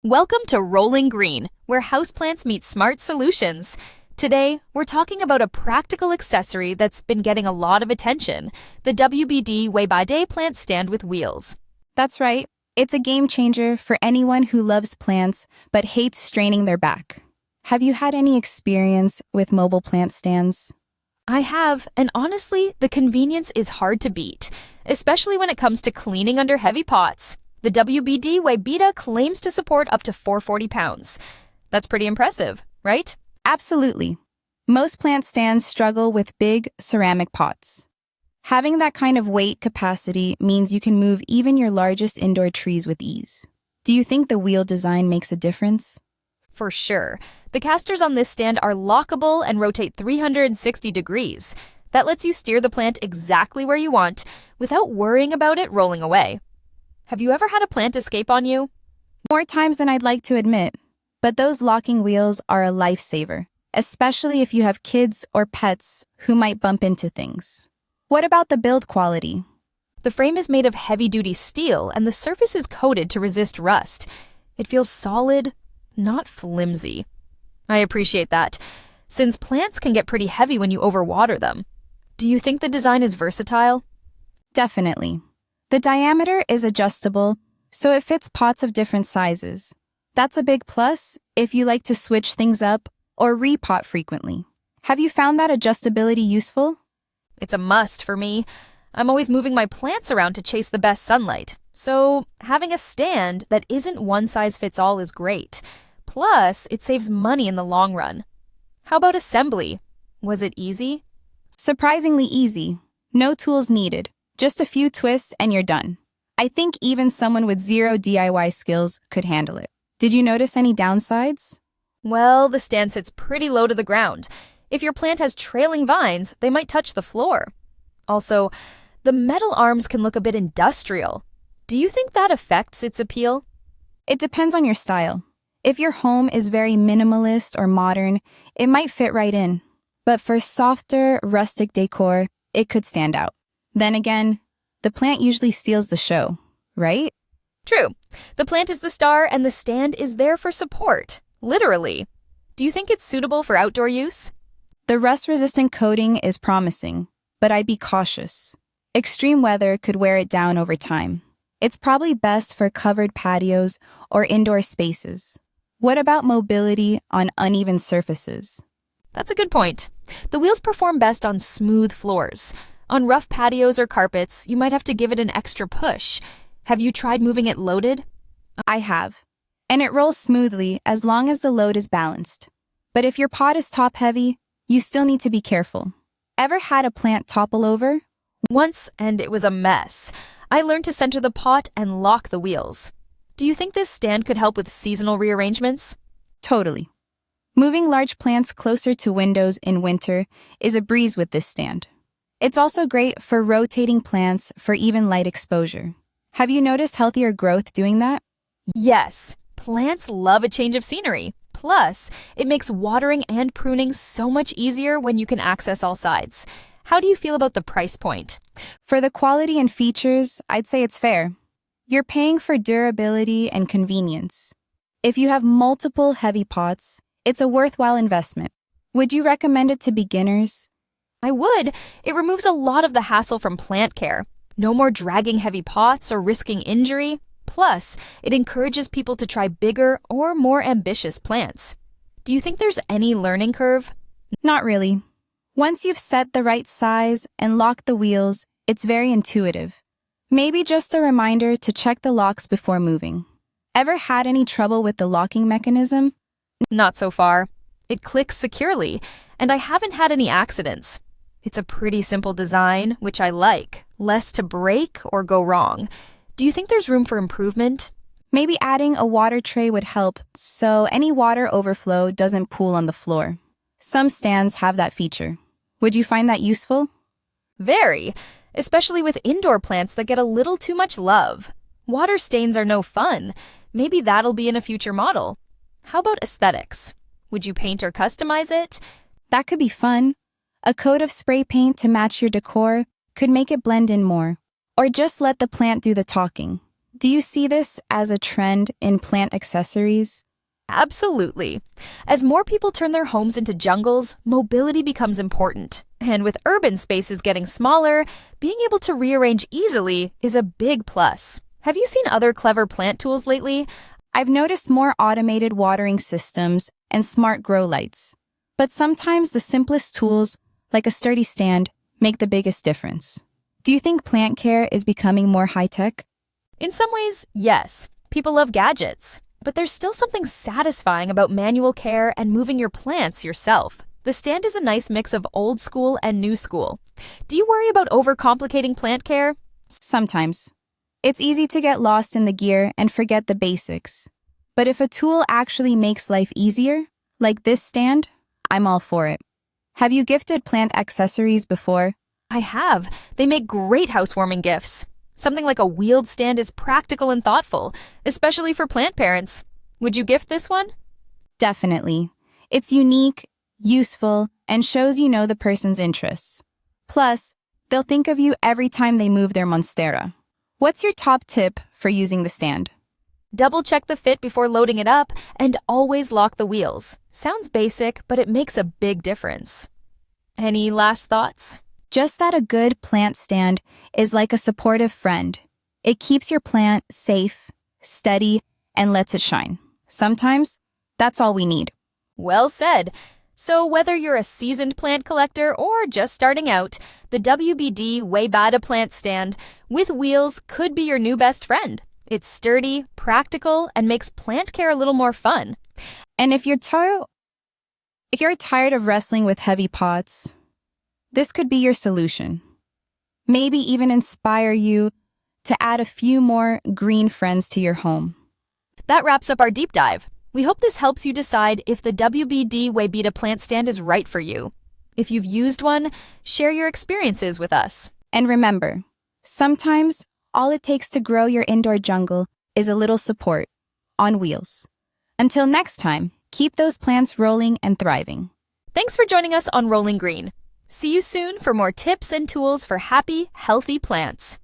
Welcome to Rolling Green, where houseplants meet smart solutions. Today, we're talking about a practical accessory that's been getting a lot of attention, the WBD WEIBIDA Plant Stand with wheels. That's right. It's a game changer for anyone who loves plants but hates straining their back. Have you had any experience with mobile plant stands? I have, and honestly, the convenience is hard to beat, especially when it comes to cleaning under heavy pots. The WBD WEIBIDA claims to support up to 440 pounds. That's pretty impressive, right? Absolutely. Most plant stands struggle with big ceramic pots. Having that kind of weight capacity means you can move even your largest indoor trees with ease. Do you think the wheel design makes a difference? For sure. The casters on this stand are lockable and rotate 360 degrees. That lets you steer the plant exactly where you want without worrying about it rolling away. Have you ever had a plant escape on you? More times than I'd like to admit, but those locking wheels are a lifesaver, especially if you have kids or pets who might bump into things. What about the build quality? The frame is made of heavy-duty steel and the surface is coated to resist rust. It feels solid, not flimsy. I appreciate that, since plants can get pretty heavy when you overwater them. Do you think the design is versatile? Definitely. The diameter is adjustable, so it fits pots of different sizes. That's a big plus if you like to switch things up or repot frequently. Have you found that adjustability useful? It's a must for me. I'm always moving my plants around to chase the best sunlight, so having a stand that isn't one size fits all is great. Plus, it saves money in the long run. How about assembly? Was it easy? Surprisingly easy. No tools needed. Just a few twists and you're done. I think even someone with zero DIY skills could handle it. Did you notice any downsides? Well, the stand sits pretty low to the ground. If your plant has trailing vines, they might touch the floor. Also, the metal arms can look a bit industrial. Do you think that affects its appeal? It depends on your style. If your home is very minimalist or modern, it might fit right in. But for softer, rustic decor, it could stand out. Then again, the plant usually steals the show, right? True. The plant is the star and the stand is there for support, literally. Do you think it's suitable for outdoor use? The rust-resistant coating is promising, but I'd be cautious. Extreme weather could wear it down over time. It's probably best for covered patios or indoor spaces. What about mobility on uneven surfaces? That's a good point. The wheels perform best on smooth floors. On rough patios or carpets, you might have to give it an extra push. Have you tried moving it loaded? I have, and it rolls smoothly as long as the load is balanced. But if your pot is top-heavy, you still need to be careful. Ever had a plant topple over? Once, and it was a mess. I learned to center the pot and lock the wheels. Do you think this stand could help with seasonal rearrangements? Totally. Moving large plants closer to windows in winter is a breeze with this stand. It's also great for rotating plants for even light exposure. Have you noticed healthier growth doing that? Yes, plants love a change of scenery. Plus, it makes watering and pruning so much easier when you can access all sides. How do you feel about the price point? For the quality and features, I'd say it's fair. You're paying for durability and convenience. If you have multiple heavy pots, it's a worthwhile investment. Would you recommend it to beginners? I would. It removes a lot of the hassle from plant care. No more dragging heavy pots or risking injury. Plus, it encourages people to try bigger or more ambitious plants. Do you think there's any learning curve? Not really. Once you've set the right size and locked the wheels, it's very intuitive. Maybe just a reminder to check the locks before moving. Ever had any trouble with the locking mechanism? Not so far. It clicks securely, and I haven't had any accidents. It's a pretty simple design, which I like, less to break or go wrong. Do you think there's room for improvement? Maybe adding a water tray would help, so any water overflow doesn't pool on the floor. Some stands have that feature. Would you find that useful? Very, especially with indoor plants that get a little too much love. Water stains are no fun. Maybe that'll be in a future model. How about aesthetics? Would you paint or customize it? That could be fun. A coat of spray paint to match your decor could make it blend in more. Or just let the plant do the talking. Do you see this as a trend in plant accessories? Absolutely. As more people turn their homes into jungles, mobility becomes important. And with urban spaces getting smaller, being able to rearrange easily is a big plus. Have you seen other clever plant tools lately? I've noticed more automated watering systems and smart grow lights. But sometimes the simplest tools, like a sturdy stand, make the biggest difference. Do you think plant care is becoming more high-tech? In some ways, yes. People love gadgets. But there's still something satisfying about manual care and moving your plants yourself. The stand is a nice mix of old school and new school. Do you worry about overcomplicating plant care? Sometimes. It's easy to get lost in the gear and forget the basics. But if a tool actually makes life easier, like this stand, I'm all for it. Have you gifted plant accessories before? I have. They make great housewarming gifts. Something like a wheeled stand is practical and thoughtful, especially for plant parents. Would you gift this one? Definitely. It's unique, useful, and shows you know the person's interests. Plus, they'll think of you every time they move their monstera. What's your top tip for using the stand? Double check the fit before loading it up and always lock the wheels. Sounds basic, but it makes a big difference. Any last thoughts? Just that a good plant stand is like a supportive friend. It keeps your plant safe, steady, and lets it shine. Sometimes, that's all we need. Well said. So whether you're a seasoned plant collector or just starting out, the WBD WEIBIDA Plant Stand with wheels could be your new best friend. It's sturdy, practical, and makes plant care a little more fun. And if you're tired of wrestling with heavy pots, this could be your solution. Maybe even inspire you to add a few more green friends to your home. That wraps up our deep dive. We hope this helps you decide if the WBD WEIBIDA Plant Stand is right for you. If you've used one, share your experiences with us. And remember, sometimes all it takes to grow your indoor jungle is a little support on wheels. Until next time, keep those plants rolling and thriving. Thanks for joining us on Rolling Green. See you soon for more tips and tools for happy, healthy plants.